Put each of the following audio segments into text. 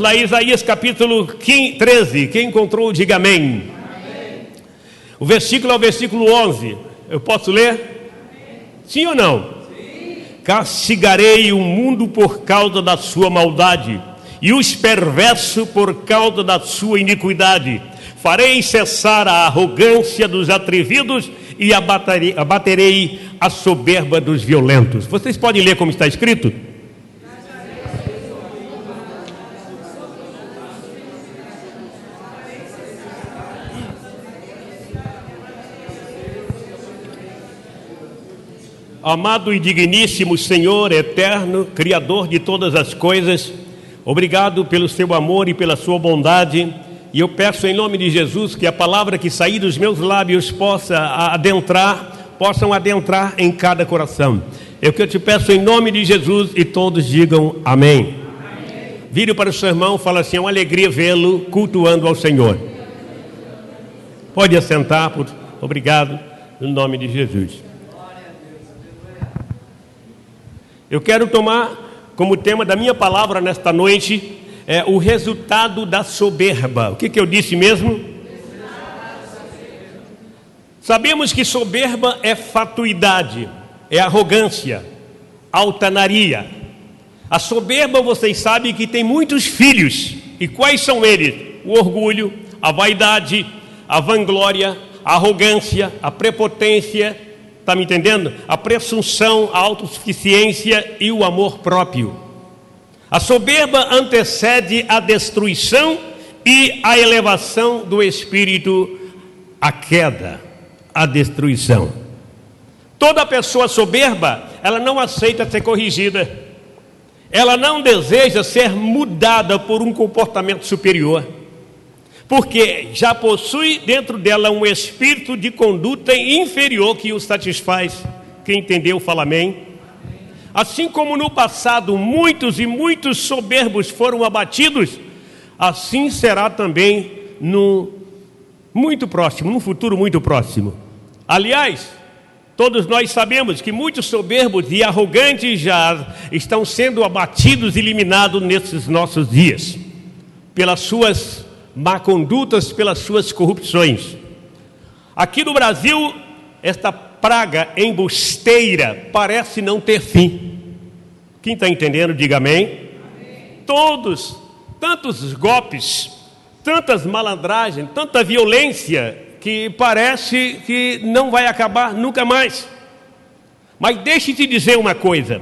lá, Isaías capítulo 13. Quem encontrou, diga amém. Amém. O versículo é o versículo 11. Eu posso ler? Amém. Sim ou não? Sim. Castigarei o mundo por causa da sua maldade, e os perversos por causa da sua iniquidade. Farei cessar a arrogância dos atrevidos e abaterei a soberba dos violentos. Vocês podem ler como está escrito? Amado e digníssimo Senhor eterno, Criador de todas as coisas, obrigado pelo seu amor e pela sua bondade. E eu peço em nome de Jesus que a palavra que sair dos meus lábios possam adentrar em cada coração. É o que eu te peço em nome de Jesus, e todos digam amém. Amém. Vire para o seu irmão e fala assim: é uma alegria vê-lo cultuando ao Senhor. Pode assentar, obrigado, no nome de Jesus. Eu quero tomar como tema da minha palavra nesta noite o resultado da soberba. O que eu disse mesmo? Sabemos que soberba é fatuidade, é arrogância, altaneria. A soberba, vocês sabem que tem muitos filhos. E quais são eles? O orgulho, a vaidade, a vanglória, a arrogância, a prepotência, está me entendendo? A presunção, a autossuficiência e o amor próprio. A soberba antecede a destruição e a elevação do espírito, a queda, a destruição. Toda pessoa soberba, ela não aceita ser corrigida. Ela não deseja ser mudada por um comportamento superior, porque já possui dentro dela um espírito de conduta inferior que o satisfaz. Quem entendeu, fala amém. Assim como no passado muitos e muitos soberbos foram abatidos, assim será também no futuro muito próximo. Aliás, todos nós sabemos que muitos soberbos e arrogantes já estão sendo abatidos e eliminados nesses nossos dias, pelas suas má condutas, pelas suas corrupções. Aqui no Brasil, esta praga embusteira parece não ter fim. Quem está entendendo, diga amém. Amém. Tantos golpes, tantas malandragens, tanta violência, que parece que não vai acabar nunca mais. Mas deixe-te dizer uma coisa: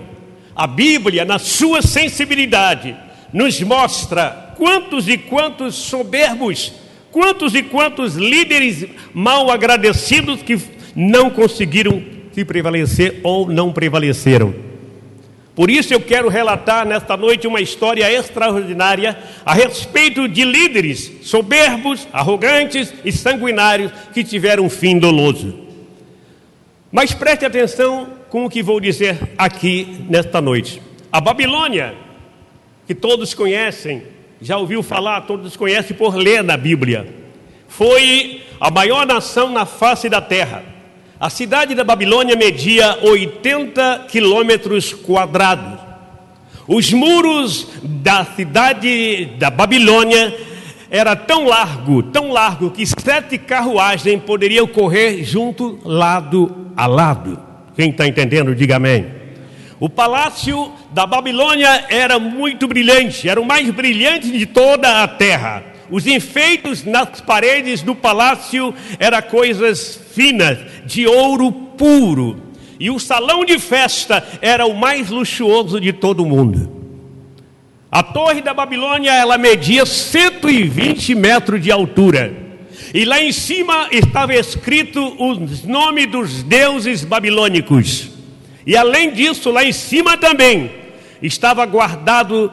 a Bíblia, na sua sensibilidade, nos mostra quantos e quantos soberbos, quantos e quantos líderes mal agradecidos que não conseguiram se prevalecer ou não prevaleceram. Por isso eu quero relatar nesta noite uma história extraordinária a respeito de líderes soberbos, arrogantes e sanguinários que tiveram um fim doloso. Mas preste atenção com o que vou dizer aqui nesta noite. A Babilônia, que todos conhecem, já ouviu falar, todos conhecem por ler na Bíblia, foi a maior nação na face da terra. A cidade da Babilônia media 80 quilômetros quadrados. Os muros da cidade da Babilônia eram tão largo, que 7 carruagens poderiam correr junto, lado a lado. Quem está entendendo, diga amém. O palácio da Babilônia era muito brilhante, era o mais brilhante de toda a terra. Os enfeites nas paredes do palácio eram coisas finas, de ouro puro. E o salão de festa era o mais luxuoso de todo o mundo. A torre da Babilônia, ela media 120 metros de altura. E lá em cima estava escrito os nomes dos deuses babilônicos. E além disso, lá em cima também estava guardado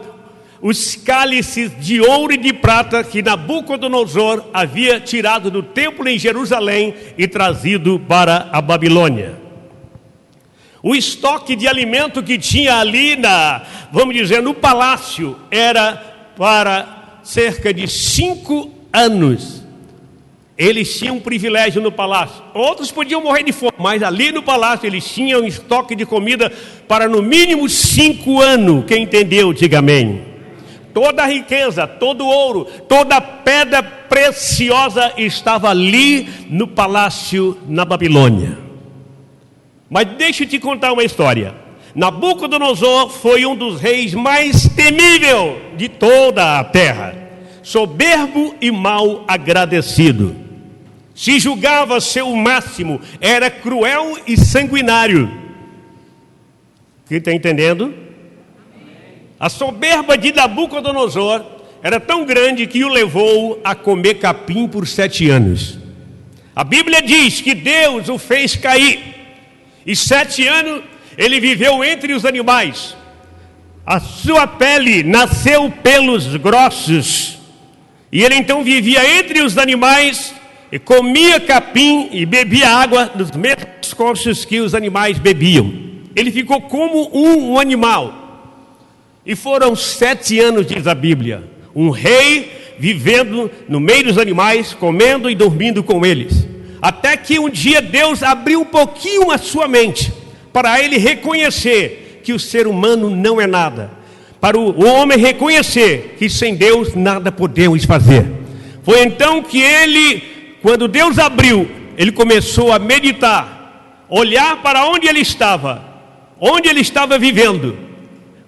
os cálices de ouro e de prata que Nabucodonosor havia tirado do templo em Jerusalém e trazido para a Babilônia. O estoque de alimento que tinha ali no palácio era para cerca de 5 anos. Eles tinham um privilégio no palácio. Outros podiam morrer de fome, mas ali no palácio eles tinham um estoque de comida para no mínimo 5 anos. Quem entendeu, diga amém. toda a riqueza, todo o ouro, toda a pedra preciosa estava ali no palácio na Babilônia. Mas deixa eu te contar uma história. Nabucodonosor foi um dos reis mais temíveis de toda a terra, soberbo e mal agradecido. Se julgava ser o máximo, era cruel e sanguinário. Quem está entendendo? A soberba de Nabucodonosor era tão grande que o levou a comer capim por 7 anos. A Bíblia diz que Deus o fez cair, e 7 anos ele viveu entre os animais. A sua pele nasceu pelos grossos, e ele então vivia entre os animais, e comia capim e bebia água dos mesmos corchos que os animais bebiam. Ele ficou como um animal. E foram 7 anos, diz a Bíblia, um rei vivendo no meio dos animais, comendo e dormindo com eles. Até que um dia Deus abriu um pouquinho a sua mente, para ele reconhecer que o ser humano não é nada. Para o homem reconhecer que sem Deus nada podemos fazer. Foi então que ele, quando Deus abriu, ele começou a meditar, olhar para onde ele estava vivendo,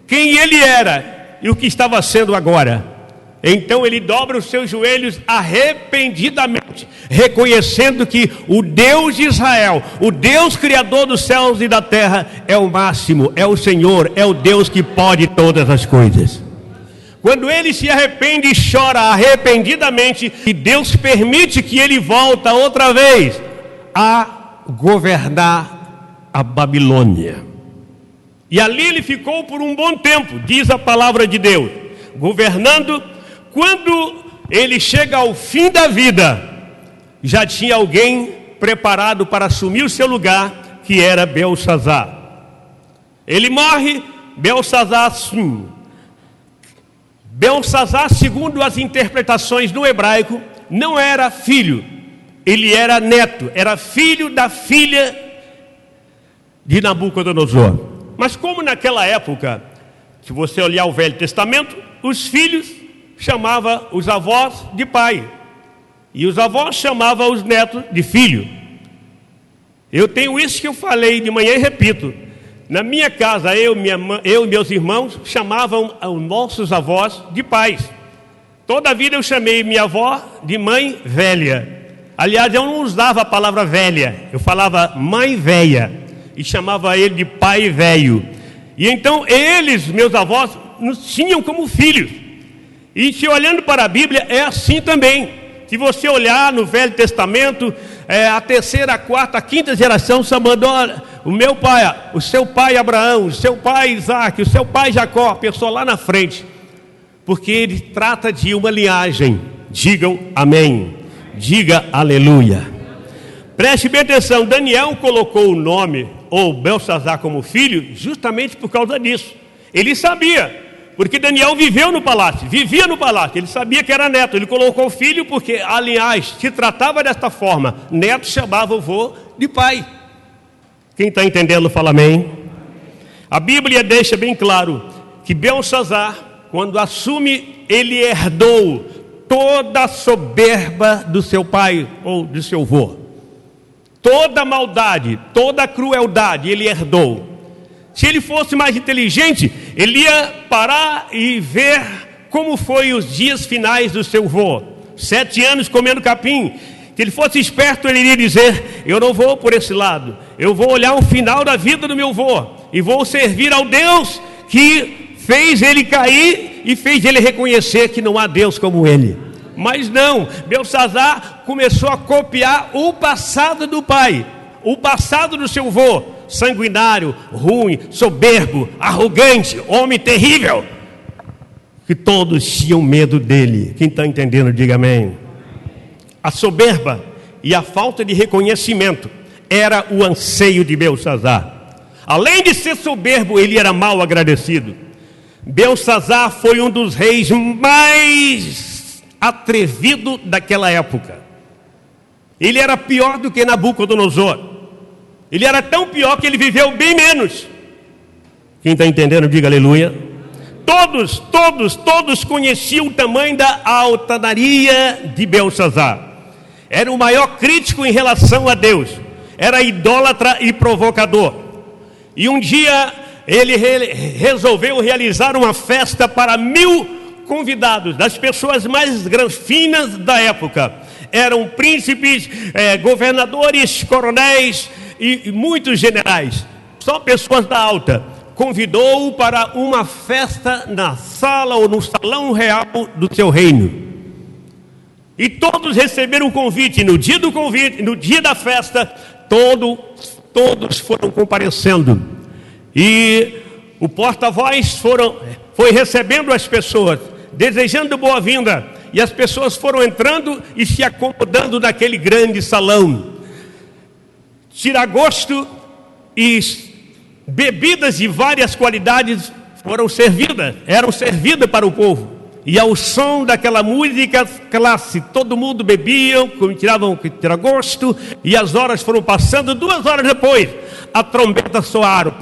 quem ele era e o que estava sendo agora. Então ele dobra os seus joelhos arrependidamente, reconhecendo que o Deus de Israel, o Deus criador dos céus e da terra, é o máximo, é o Senhor, é o Deus que pode todas as coisas. Quando ele se arrepende e chora arrependidamente, e Deus permite que ele volta outra vez a governar a Babilônia. E ali ele ficou por um bom tempo, diz a palavra de Deus, governando. Quando ele chega ao fim da vida, já tinha alguém preparado para assumir o seu lugar, que era Belsazar. Ele morre, Belsazar assume. Belsazar, segundo as interpretações no hebraico, não era filho, ele era neto, era filho da filha de Nabucodonosor. Mas como naquela época, se você olhar o Velho Testamento, os filhos chamavam os avós de pai, e os avós chamavam os netos de filho. Eu tenho isso que eu falei de manhã e repito. Na minha casa, eu e meus irmãos chamavam os nossos avós de pais. Toda a vida eu chamei minha avó de mãe velha. Aliás, eu não usava a palavra velha, eu falava mãe velha, e chamava ele de pai velho. E então eles, meus avós, nos tinham como filhos. E se olhando para a Bíblia, é assim também. Se você olhar no Velho Testamento, a terceira, a quarta, a quinta geração chamando o meu pai, o seu pai Abraão, o seu pai Isaac, o seu pai Jacó, a pessoa lá na frente. Porque ele trata de uma linhagem. Digam amém. Diga aleluia. Preste bem atenção, Daniel colocou o nome, ou Belsazar, como filho, justamente por causa disso. Ele sabia. Porque Daniel vivia no palácio, ele sabia que era neto, ele colocou o filho porque, aliás, se tratava desta forma, neto chamava o avô de pai. Quem está entendendo, fala amém. A Bíblia deixa bem claro que Belsazar, quando assume, ele herdou toda a soberba do seu pai ou do seu avô. Toda a maldade, toda a crueldade ele herdou. Se ele fosse mais inteligente, ele ia parar e ver como foi os dias finais do seu avô. 7 anos comendo capim. Se ele fosse esperto, ele iria dizer: eu não vou por esse lado, eu vou olhar o final da vida do meu avô e vou servir ao Deus que fez ele cair e fez ele reconhecer que não há Deus como ele. Mas não, Belsazar começou a copiar o passado do pai, o passado do seu avô, sanguinário, ruim, soberbo, arrogante, homem terrível, que todos tinham medo dele. Quem está entendendo, diga amém. A soberba e a falta de reconhecimento era o anseio de Belsazar. Além de ser soberbo, ele era mal agradecido. Belsazar foi um dos reis mais atrevidos daquela época. Ele era pior do que Nabucodonosor. Ele era tão pior que ele viveu bem menos. Quem está entendendo, diga aleluia. todos conheciam o tamanho da altaneria de Belsazar. Era o maior crítico em relação a Deus. Era idólatra e provocador. E um dia ele resolveu realizar uma festa para 1000 convidados, das pessoas mais finas da época. Eram príncipes, governadores, coronéis e muitos generais. Só pessoas da alta. Convidou-o para uma festa na sala ou no salão real do seu reino. E todos receberam o convite. No dia do convite, no dia da festa, todos foram comparecendo. E o porta-voz foi recebendo as pessoas, desejando boa-vinda. E as pessoas foram entrando e se acomodando naquele grande salão. Tiragosto e bebidas de várias qualidades eram servidas para o povo. E ao som daquela música classe, todo mundo bebia, tiravam tiragosto, e as horas foram passando. 2 horas depois, a trombeta soaram.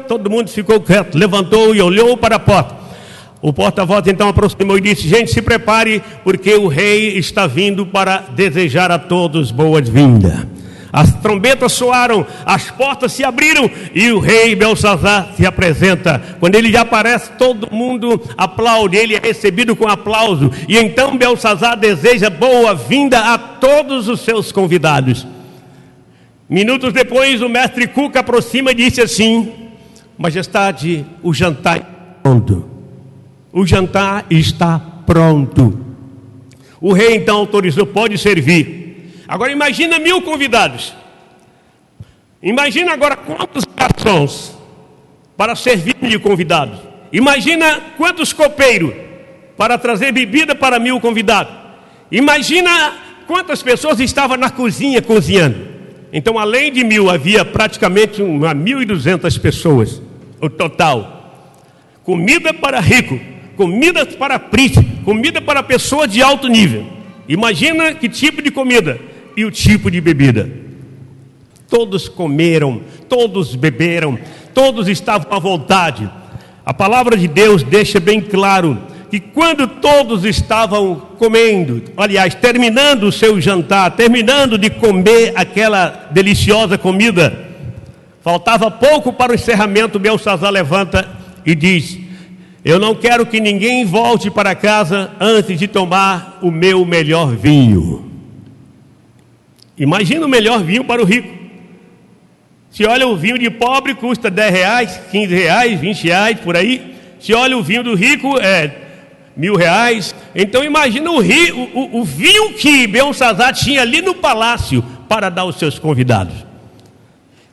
Todo mundo ficou quieto, levantou e olhou para a porta. O porta-voz então aproximou e disse: gente, se prepare, porque o rei está vindo para desejar a todos boas-vindas. As trombetas soaram, as portas se abriram e o rei Belsazar se apresenta. Quando ele aparece, todo mundo aplaude, ele é recebido com aplauso. E então Belsazar deseja boa-vinda a todos os seus convidados. Minutos depois, o mestre Cuca aproxima e disse assim: majestade, o jantar está pronto. O jantar está pronto. O rei então autorizou: pode servir. Agora imagina 1000 convidados. Imagina agora quantos garçons para servir 1000 convidados. Imagina quantos copeiros para trazer bebida para 1000 convidados. Imagina quantas pessoas estavam na cozinha cozinhando. Então, além de 1000, havia praticamente 1.200 pessoas, o total. Comida para rico, comida para príncipe, comida para pessoas de alto nível. Imagina que tipo de comida e o tipo de bebida. Todos comeram, todos beberam, todos estavam à vontade. A palavra de Deus deixa bem claro que quando todos estavam comendo, aliás, terminando o seu jantar, terminando de comer aquela deliciosa comida, faltava pouco para o encerramento. Belsazar levanta e diz: eu não quero que ninguém volte para casa antes de tomar o meu melhor vinho. Imagina o melhor vinho para o rico. Se olha, o vinho de pobre custa R$10, R$15, R$20, por aí. Se olha, o vinho do rico é R$1.000. Então imagina o vinho que Belsazar tinha ali no palácio para dar aos seus convidados.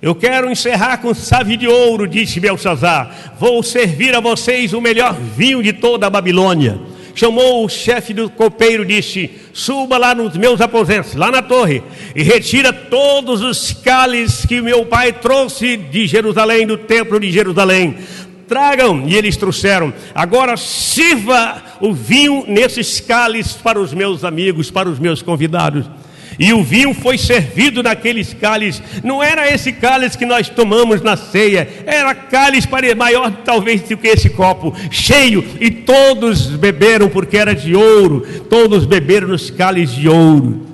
Eu quero encerrar com chave de ouro, disse Belsazar. Vou servir a vocês o melhor vinho de toda a Babilônia. Chamou o chefe do copeiro e disse: suba lá nos meus aposentos, lá na torre, e retira todos os cálices que meu pai trouxe de Jerusalém, do templo de Jerusalém. Tragam, e eles trouxeram. Agora sirva o vinho nesses cálices para os meus amigos, para os meus convidados. E o vinho foi servido naqueles cálices. Não era esse cálice que nós tomamos na ceia, era cálice maior talvez do que esse copo, cheio, e todos beberam, porque era de ouro. Todos beberam nos cálices de ouro.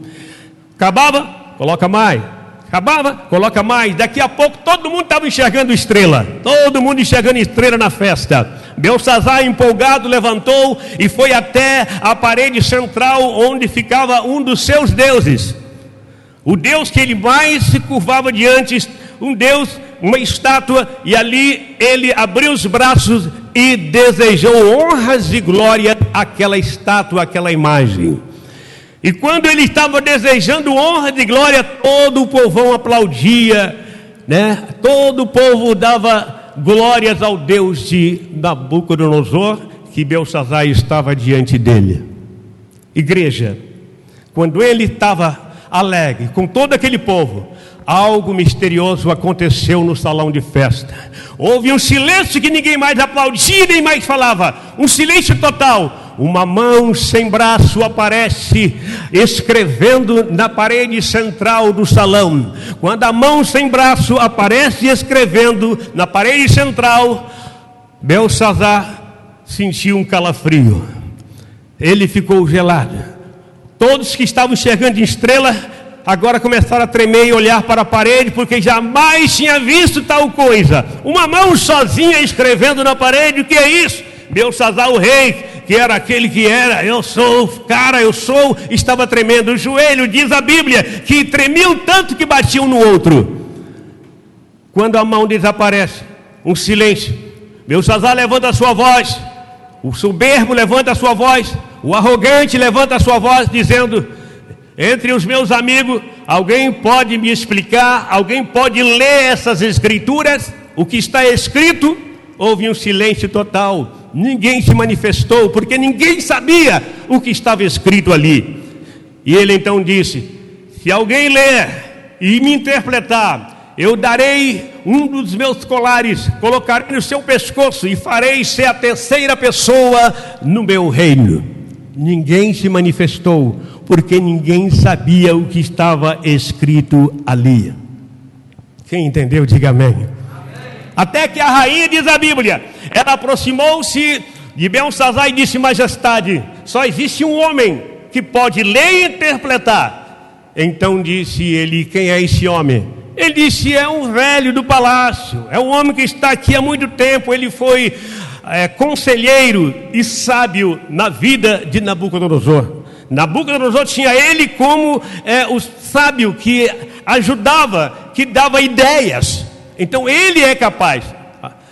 Acabava, coloca mais. Acabava, coloca mais. Daqui a pouco todo mundo estava enxergando estrela. Todo mundo enxergando estrela na festa. Belsazar, empolgado, levantou e foi até a parede central onde ficava um dos seus deuses. O Deus que ele mais se curvava diante, um Deus, uma estátua, e ali ele abriu os braços e desejou honras e glória àquela estátua, àquela imagem. E quando ele estava desejando honra e glória, todo o povão aplaudia, né? Todo o povo dava glórias ao Deus de Nabucodonosor, que Belsazar estava diante dele. Igreja, quando ele estava alegre com todo aquele povo, algo misterioso aconteceu no salão de festa. Houve um silêncio que ninguém mais aplaudia, nem mais falava. Um silêncio total. Uma mão sem braço aparece escrevendo na parede central do salão. Quando a mão sem braço aparece escrevendo na parede central, Belsazar sentiu um calafrio. Ele ficou gelado. Todos que estavam enxergando em estrela agora começaram a tremer e olhar para a parede, porque jamais tinha visto tal coisa. Uma mão sozinha escrevendo na parede. O que é isso? Belsazar, o rei, que era aquele que era, eu sou, estava tremendo. O joelho, diz a Bíblia, que tremiam tanto que batiam no outro. Quando a mão desaparece, um silêncio. Belsazar levanta a sua voz, o soberbo levanta a sua voz, o arrogante levanta a sua voz, dizendo: entre os meus amigos, alguém pode me explicar? Alguém pode ler essas escrituras? O que está escrito? Houve um silêncio total. Ninguém se manifestou, porque ninguém sabia o que estava escrito ali. E ele então disse: se alguém ler e me interpretar, eu darei um dos meus colares, colocarei no seu pescoço e farei ser a terceira pessoa no meu reino. Ninguém se manifestou, porque ninguém sabia o que estava escrito ali. Quem entendeu, diga amém. Até que a rainha, diz a Bíblia, ela aproximou-se de Belsazar e disse: majestade, só existe um homem que pode ler e interpretar. Então disse ele: quem é esse homem? Ele disse: é um velho do palácio, é um homem que está aqui há muito tempo. Ele foi conselheiro e sábio na vida de Nabucodonosor. Nabucodonosor tinha ele como o sábio que ajudava, que dava ideias. Então ele é capaz.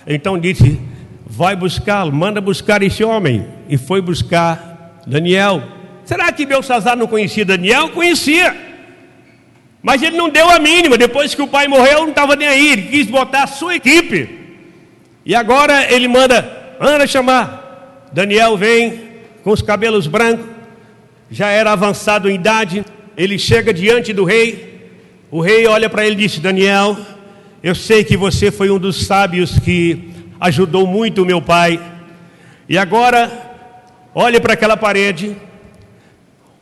Então disse: vai buscá-lo, manda buscar esse homem. E foi buscar Daniel. Será que Belsazar não conhecia Daniel? Conhecia. Mas ele não deu a mínima. Depois que o pai morreu, não estava nem aí. Ele quis botar a sua equipe. E agora ele manda chamar. Daniel vem com os cabelos brancos, já era avançado em idade. Ele chega diante do rei. O rei olha para ele e diz: Daniel, eu sei que você foi um dos sábios que ajudou muito o meu pai. E agora, olhe para aquela parede.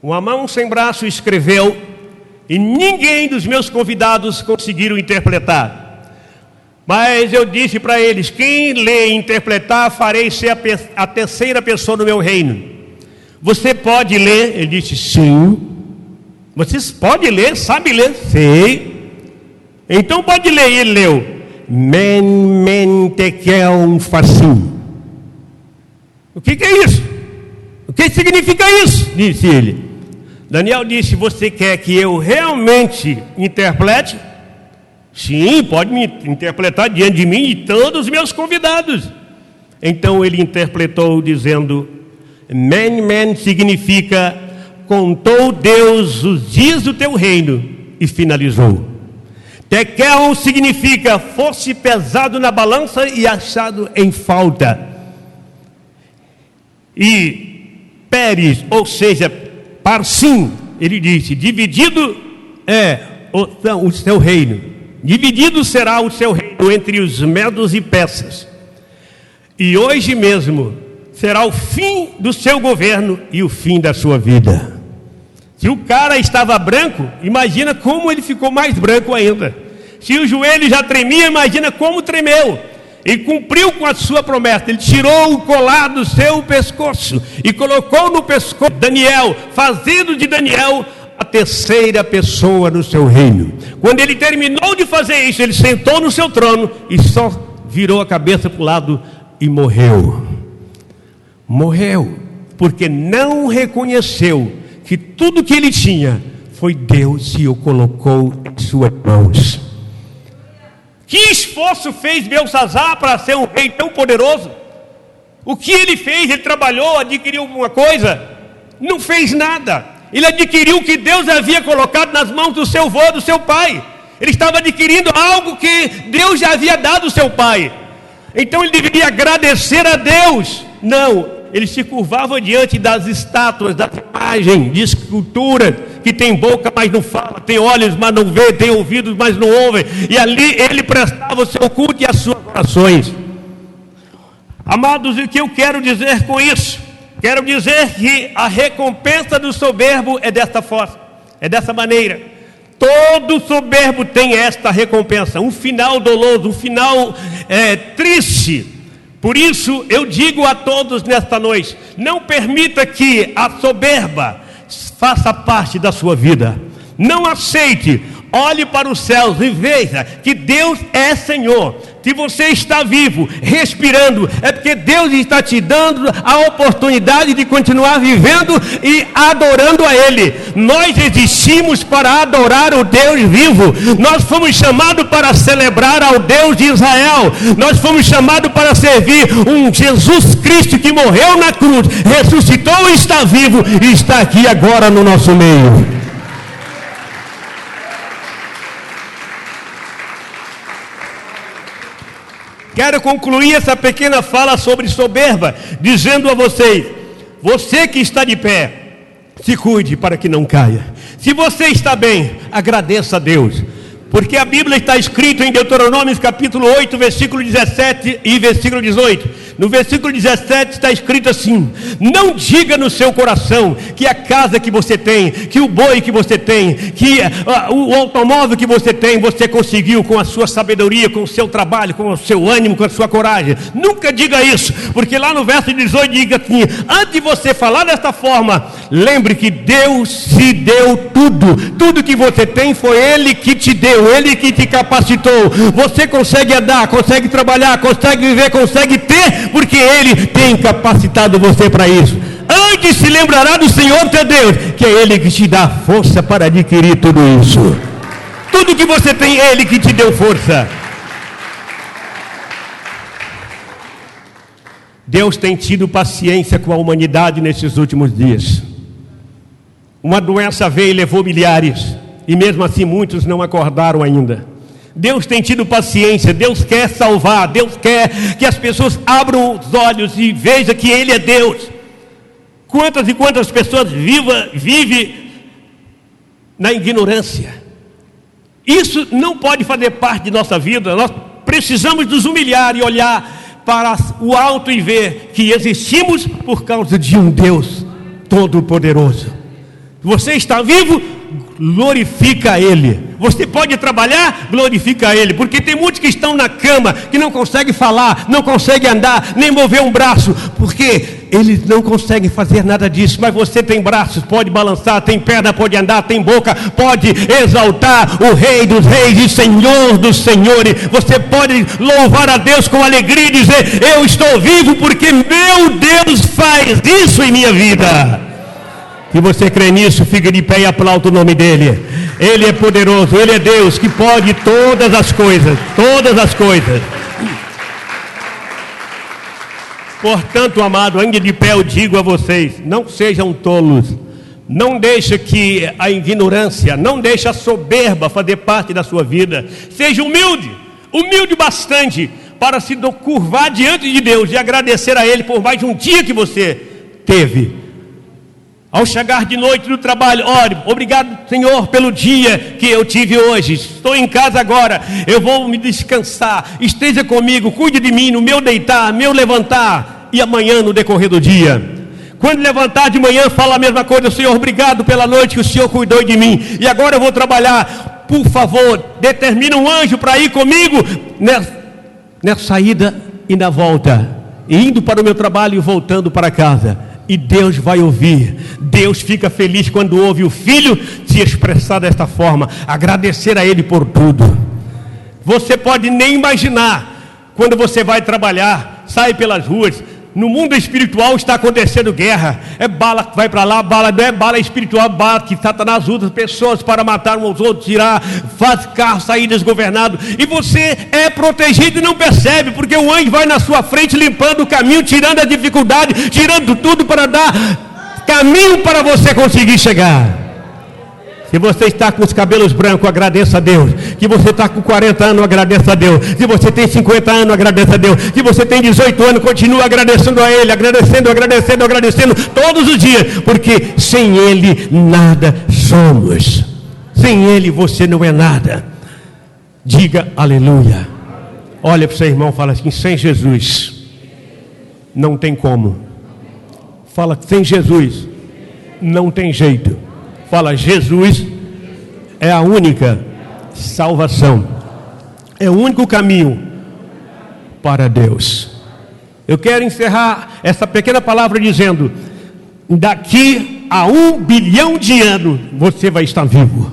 Uma mão sem braço escreveu, e ninguém dos meus convidados conseguiram interpretar. Mas eu disse para eles: quem lê e interpretar, farei ser a terceira pessoa no meu reino. Você pode ler? Ele disse: sim. Vocês podem ler? Sabe ler? Sei. Então pode ler. E ele leu: men tekel facim. O que é isso? O que significa isso? Disse ele. Daniel disse: você quer que eu realmente interprete? Sim, pode me interpretar diante de mim e todos os meus convidados. Então ele interpretou dizendo: men significa contou Deus os dias do teu reino e finalizou. Tekel significa fosse pesado na balança e achado em falta. E Pérez, ou seja, Parsim, ele disse: dividido é o seu reino, dividido será o seu reino entre os medos e persas. E hoje mesmo será o fim do seu governo e o fim da sua vida. Se o cara estava branco, imagina como ele ficou mais branco ainda. Se o joelho já tremia, imagina como tremeu. Ele cumpriu com a sua promessa. Ele tirou o colar do seu pescoço e colocou no pescoço de Daniel, fazendo de Daniel a terceira pessoa no seu reino. Quando ele terminou de fazer isso, ele sentou no seu trono e só virou a cabeça para o lado e morreu. Morreu porque não reconheceu que tudo que ele tinha foi Deus que o colocou em suas mãos. Que esforço fez Belsazar para ser um rei tão poderoso? O que ele fez? Ele trabalhou, adquiriu alguma coisa? Não fez nada. Ele adquiriu o que Deus havia colocado nas mãos do seu avô, do seu pai. Ele estava adquirindo algo que Deus já havia dado ao seu pai. Então ele deveria agradecer a Deus. Não. Ele se curvava diante das estátuas, da imagem de escultura, que tem boca, mas não fala, tem olhos, mas não vê, tem ouvidos, mas não ouve. E ali ele prestava o seu culto e as suas orações. Amados, o que eu quero dizer com isso? Quero dizer que a recompensa do soberbo é desta forma, é dessa maneira. Todo soberbo tem esta recompensa, um final doloso, um final triste. Por isso eu digo a todos nesta noite: não permita que a soberba faça parte da sua vida. Não aceite. Olhe para os céus e veja que Deus é Senhor. Se você está vivo, respirando, é porque Deus está te dando a oportunidade de continuar vivendo e adorando a Ele. Nós existimos para adorar o Deus vivo. Nós fomos chamados para celebrar ao Deus de Israel. Nós fomos chamados para servir um Jesus Cristo que morreu na cruz, ressuscitou e está vivo e está aqui agora no nosso meio. Quero concluir essa pequena fala sobre soberba, dizendo a vocês: você que está de pé, se cuide para que não caia. Se você está bem, agradeça a Deus. Porque a Bíblia está escrito em Deuteronômio capítulo 8, versículo 17 e versículo 18. No versículo 17 está escrito assim: não diga no seu coração que a casa que você tem, que o boi que você tem, que o automóvel que você tem, você conseguiu com a sua sabedoria, com o seu trabalho, com o seu ânimo, com a sua coragem. Nunca diga isso, porque lá no verso 18 diga assim: antes de você falar desta forma, lembre que Deus te deu tudo. Tudo que você tem foi Ele que te deu, Ele que te capacitou. Você consegue andar, consegue trabalhar, consegue viver, consegue ter, porque Ele tem capacitado você para isso. Antes se lembrará do Senhor teu Deus, que é Ele que te dá força para adquirir tudo isso. Tudo que você tem, Ele que te deu força. Deus tem tido paciência com a humanidade nesses últimos dias. Uma doença veio e levou milhares, e mesmo assim muitos não acordaram ainda. Deus tem tido paciência, Deus quer salvar, Deus quer que as pessoas abram os olhos e vejam que Ele é Deus. Quantas e quantas pessoas vivem na ignorância. Isso não pode fazer parte de nossa vida. Nós precisamos nos humilhar e olhar para o alto e ver que existimos por causa de um Deus todo-poderoso. Você está vivo? Glorifica a Ele. Você pode trabalhar? Glorifica a Ele. Porque tem muitos que estão na cama, que não conseguem falar, não conseguem andar, nem mover um braço, porque eles não conseguem fazer nada disso. Mas você tem braços, pode balançar, tem perna, pode andar, tem boca, pode exaltar o Rei dos Reis e Senhor dos Senhores. Você pode louvar a Deus com alegria e dizer: eu estou vivo porque meu Deus faz isso em minha vida. Se você crê nisso, fique de pé e aplauda o nome dEle. Ele é poderoso, Ele é Deus que pode todas as coisas, todas as coisas. Portanto, amado, ainda de pé eu digo a vocês: não sejam tolos. Não deixe que a ignorância, não deixe a soberba fazer parte da sua vida. Seja humilde, humilde bastante para se curvar diante de Deus e agradecer a Ele por mais um dia que você teve. Ao chegar de noite do trabalho, ore: obrigado, Senhor, pelo dia que eu tive hoje. Estou em casa agora, eu vou me descansar. Esteja comigo, cuide de mim no meu deitar, meu levantar, e amanhã no decorrer do dia. Quando levantar de manhã, fala a mesma coisa: Senhor, obrigado pela noite que o Senhor cuidou de mim, e agora eu vou trabalhar. Por favor, determina um anjo para ir comigo na saída e na volta, indo para o meu trabalho e voltando para casa. E Deus vai ouvir. Deus fica feliz quando ouve o filho se expressar desta forma, agradecer a Ele por tudo. Você pode nem imaginar, quando você vai trabalhar, sai pelas ruas, no mundo espiritual está acontecendo guerra. É bala que vai para lá, bala não é bala espiritual, bala que Satanás usa pessoas para matar uns aos outros, tirar, faz carro sair desgovernado. E você é protegido e não percebe, porque o anjo vai na sua frente limpando o caminho, tirando a dificuldade, tirando tudo para dar caminho para você conseguir chegar. Se você está com os cabelos brancos, agradeça a Deus. Se você está com 40 anos, agradeça a Deus. Se você tem 50 anos, agradeça a Deus. Se você tem 18 anos, continue agradecendo a Ele, agradecendo todos os dias, porque sem Ele nada somos. Sem Ele você não é nada. Diga aleluia. Olha para o seu irmão e fala assim: sem Jesus não tem como. Fala: sem Jesus não tem jeito. Fala: Jesus é a única salvação, é o único caminho para Deus. Eu quero encerrar essa pequena palavra dizendo: daqui a 1 bilhão de anos você vai estar vivo.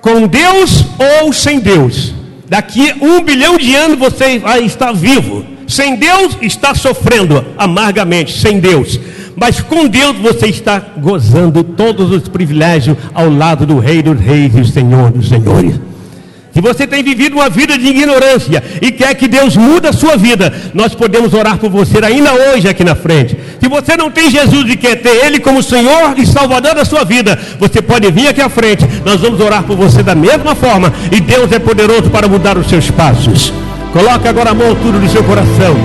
Com Deus ou sem Deus. Daqui a 1 bilhão de anos você vai estar vivo. Sem Deus está sofrendo amargamente, sem Deus. Mas com Deus você está gozando todos os privilégios ao lado do Rei dos Reis e Senhor dos Senhores. Se você tem vivido uma vida de ignorância e quer que Deus mude a sua vida, nós podemos orar por você ainda hoje aqui na frente. Se você não tem Jesus e quer ter Ele como Senhor e Salvador da sua vida, você pode vir aqui à frente. Nós vamos orar por você da mesma forma. E Deus é poderoso para mudar os seus passos. Coloque agora a mão ao altura do seu coração.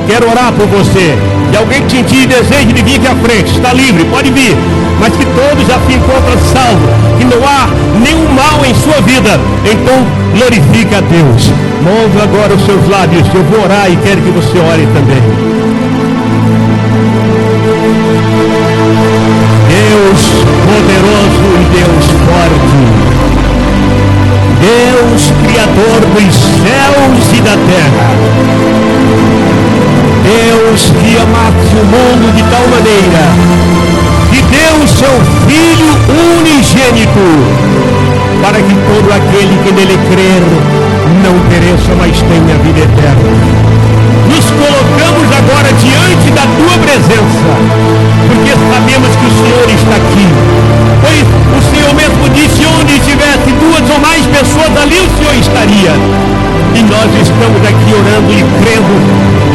Quero orar por você. Se alguém sentir desejo de vir aqui à frente, está livre, pode vir. Mas que todos já se encontram salvos, que não há nenhum mal em sua vida, então glorifique a Deus. Move agora os seus lábios. Eu vou orar e quero que você ore também. Deus poderoso e Deus forte, Deus criador dos céus e da terra, Deus que amaste o mundo de tal maneira que deu o seu Filho unigênito, para que todo aquele que nele crer não pereça, mas tenha vida eterna. Nos colocamos agora diante da tua presença, porque sabemos que o Senhor está aqui. Pois o Senhor mesmo disse: onde tivesse 2 ou mais pessoas, ali o Senhor estaria. E nós estamos aqui orando e crendo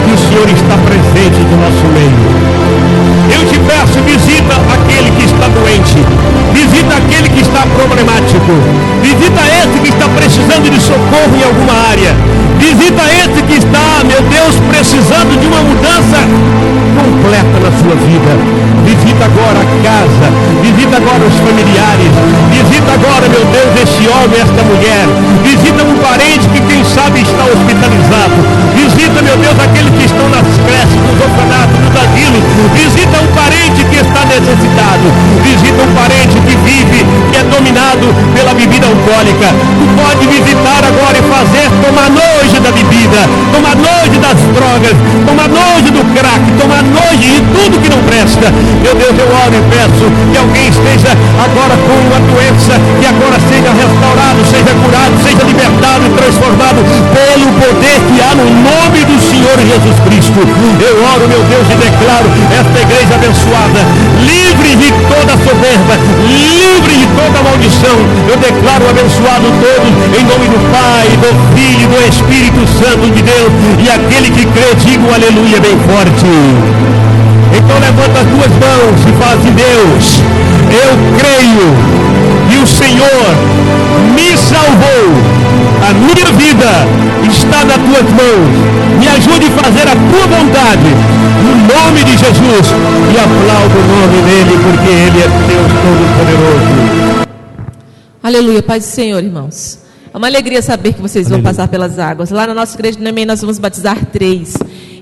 que o Senhor está presente no nosso meio. Eu te peço, visita aquele que está doente, visita aquele que está problemático, visita esse que está precisando de socorro em alguma área, visita esse que está, meu Deus, precisando de uma mudança completa na sua vida. Visita agora a casa, visita agora os familiares, visita agora, meu Deus, este homem, esta mulher, visita um parente que quem sabe está hospitalizado, visita, meu Deus, aqueles que estão nas creches, nos orfanatos, nos asilos, visita um parente que está necessitado, visita um parente que vive, que é dominado pela bebida alcoólica. Tu pode visitar agora e fazer tomar nojo da bebida, tomar nojo das drogas, tomar nojo do crack, tomar nojo de tudo que não presta. Meu Deus, eu oro e peço que alguém esteja agora com uma doença, que agora seja restaurado, seja curado, seja libertado e transformado pelo poder que há no nome do Senhor Jesus Cristo. Eu oro, meu Deus, e declaro esta igreja abençoada, livre de toda soberba, livre de toda maldição. Eu declaro abençoado todos, em nome do Pai, do Filho e do Espírito Santo de Deus. E aquele que crê, diga um aleluia bem forte. Então levanta as duas mãos e fala assim: Deus, eu creio que o Senhor me salvou, a minha vida está nas tuas mãos, me ajude a fazer a tua vontade, no nome de Jesus, e aplaudo o nome dele, porque ele é Deus Todo-Poderoso. Aleluia, paz do Senhor, irmãos. É uma alegria saber que vocês vão passar pelas águas. Lá na nossa igreja também nós vamos batizar 3,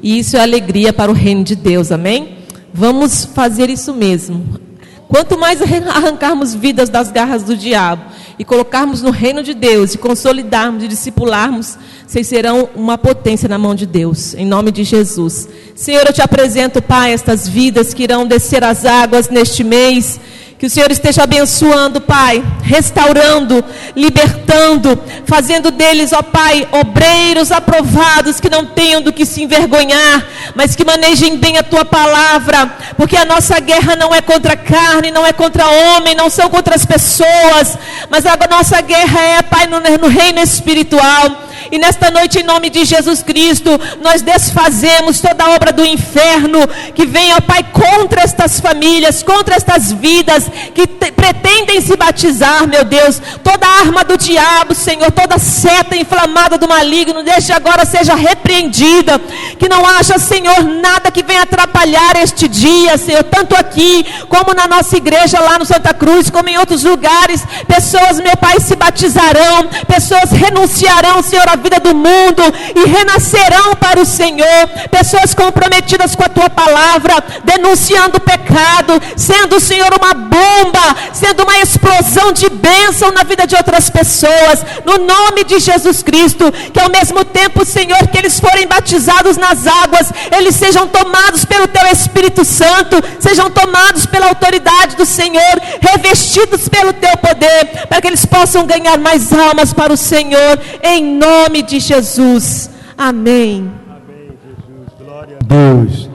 e isso é alegria para o reino de Deus, amém? Vamos fazer isso mesmo. Quanto mais arrancarmos vidas das garras do diabo e colocarmos no reino de Deus, e consolidarmos e discipularmos, vocês serão uma potência na mão de Deus, em nome de Jesus. Senhor, eu te apresento, Pai, estas vidas que irão descer as águas neste mês. Que o Senhor esteja abençoando, Pai, restaurando, libertando, fazendo deles, ó Pai, obreiros aprovados, que não tenham do que se envergonhar, mas que manejem bem a Tua palavra, porque a nossa guerra não é contra a carne, não é contra homem, não são contra as pessoas, mas a nossa guerra é, Pai, no reino espiritual. E nesta noite, em nome de Jesus Cristo, nós desfazemos toda a obra do inferno que vem, ó Pai, contra estas famílias, contra estas vidas que pretendem se batizar, meu Deus. Toda arma do diabo, Senhor, toda seta inflamada do maligno, desde agora seja repreendida. Que não haja, Senhor, nada que venha atrapalhar este dia, Senhor, tanto aqui como na nossa igreja lá no Santa Cruz, como em outros lugares. Pessoas, meu Pai, se batizarão, pessoas renunciarão, Senhor, a vida do mundo e renascerão para o Senhor. Pessoas comprometidas com a tua palavra, denunciando o pecado, sendo o Senhor uma bomba, sendo uma explosão de bênção na vida de outras pessoas, no nome de Jesus Cristo. Que ao mesmo tempo, Senhor, que eles forem batizados nas águas, eles sejam tomados pelo teu Espírito Santo, sejam tomados pela autoridade do Senhor, revestidos pelo teu poder, para que eles possam ganhar mais almas para o Senhor, em nome de Jesus. Amém. Amém, Jesus. Glória a Deus.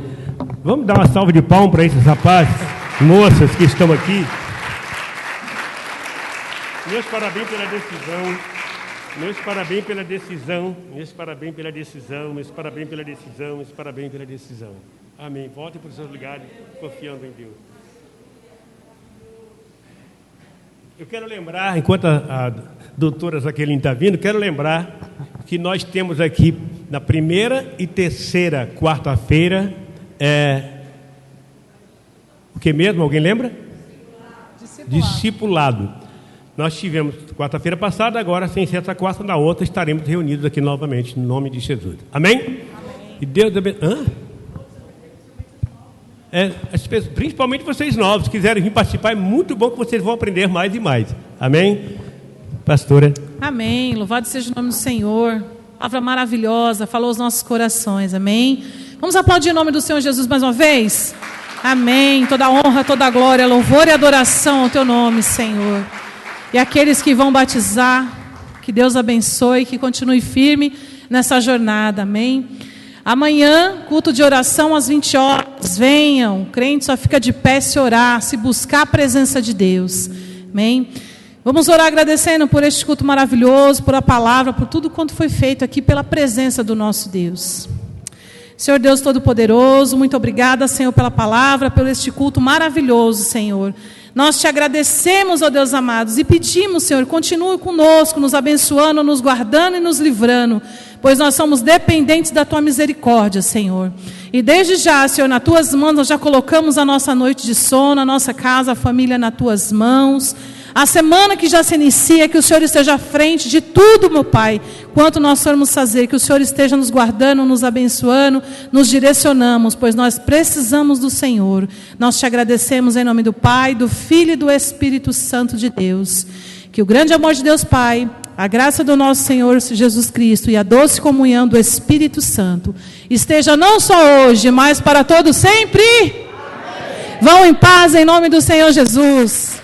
Vamos dar uma salva de palmas para esses rapazes, moças que estão aqui. Meus parabéns pela decisão. Meus parabéns pela decisão. Meus parabéns pela decisão. Meus parabéns pela decisão. Meus parabéns pela decisão. Amém. Voltem para os seus lugares, confiando em Deus. Eu quero lembrar, enquanto a doutora Jaqueline está vindo, quero lembrar que nós temos aqui na primeira e terceira quarta-feira, o que mesmo? Alguém lembra? Discipulado. Nós tivemos quarta-feira passada, agora sem ser essa quarta, na outra estaremos reunidos aqui novamente, no nome de Jesus. Amém? Amém. E Deus abençoe. Principalmente vocês novos, se quiserem vir participar, é muito bom que vocês vão aprender mais e mais. Amém? Pastora. Amém. Louvado seja o nome do Senhor. Palavra maravilhosa, falou aos nossos corações. Amém. Vamos aplaudir o nome do Senhor Jesus mais uma vez? Amém. Toda honra, toda glória, louvor e adoração ao teu nome, Senhor. E aqueles que vão batizar, que Deus abençoe, que continue firme nessa jornada. Amém. Amanhã, culto de oração às 20 horas. Venham, o crente só fica de pé se orar, se buscar a presença de Deus. Amém. Vamos orar agradecendo por este culto maravilhoso, por a palavra, por tudo quanto foi feito aqui, pela presença do nosso Deus. Senhor Deus Todo-Poderoso, muito obrigada, Senhor, pela palavra, pelo este culto maravilhoso, Senhor. Nós te agradecemos, ó Deus amados, e pedimos, Senhor, continue conosco, nos abençoando, nos guardando e nos livrando, pois nós somos dependentes da tua misericórdia, Senhor. E desde já, Senhor, nas tuas mãos nós já colocamos a nossa noite de sono, a nossa casa, a família nas tuas mãos. A semana que já se inicia, que o Senhor esteja à frente de tudo, meu Pai, quanto nós formos fazer, que o Senhor esteja nos guardando, nos abençoando, nos direcionamos, pois nós precisamos do Senhor. Nós te agradecemos em nome do Pai, do Filho e do Espírito Santo de Deus. Que o grande amor de Deus Pai, a graça do nosso Senhor Jesus Cristo e a doce comunhão do Espírito Santo esteja não só hoje, mas para todo sempre. Amém. Vão em paz em nome do Senhor Jesus.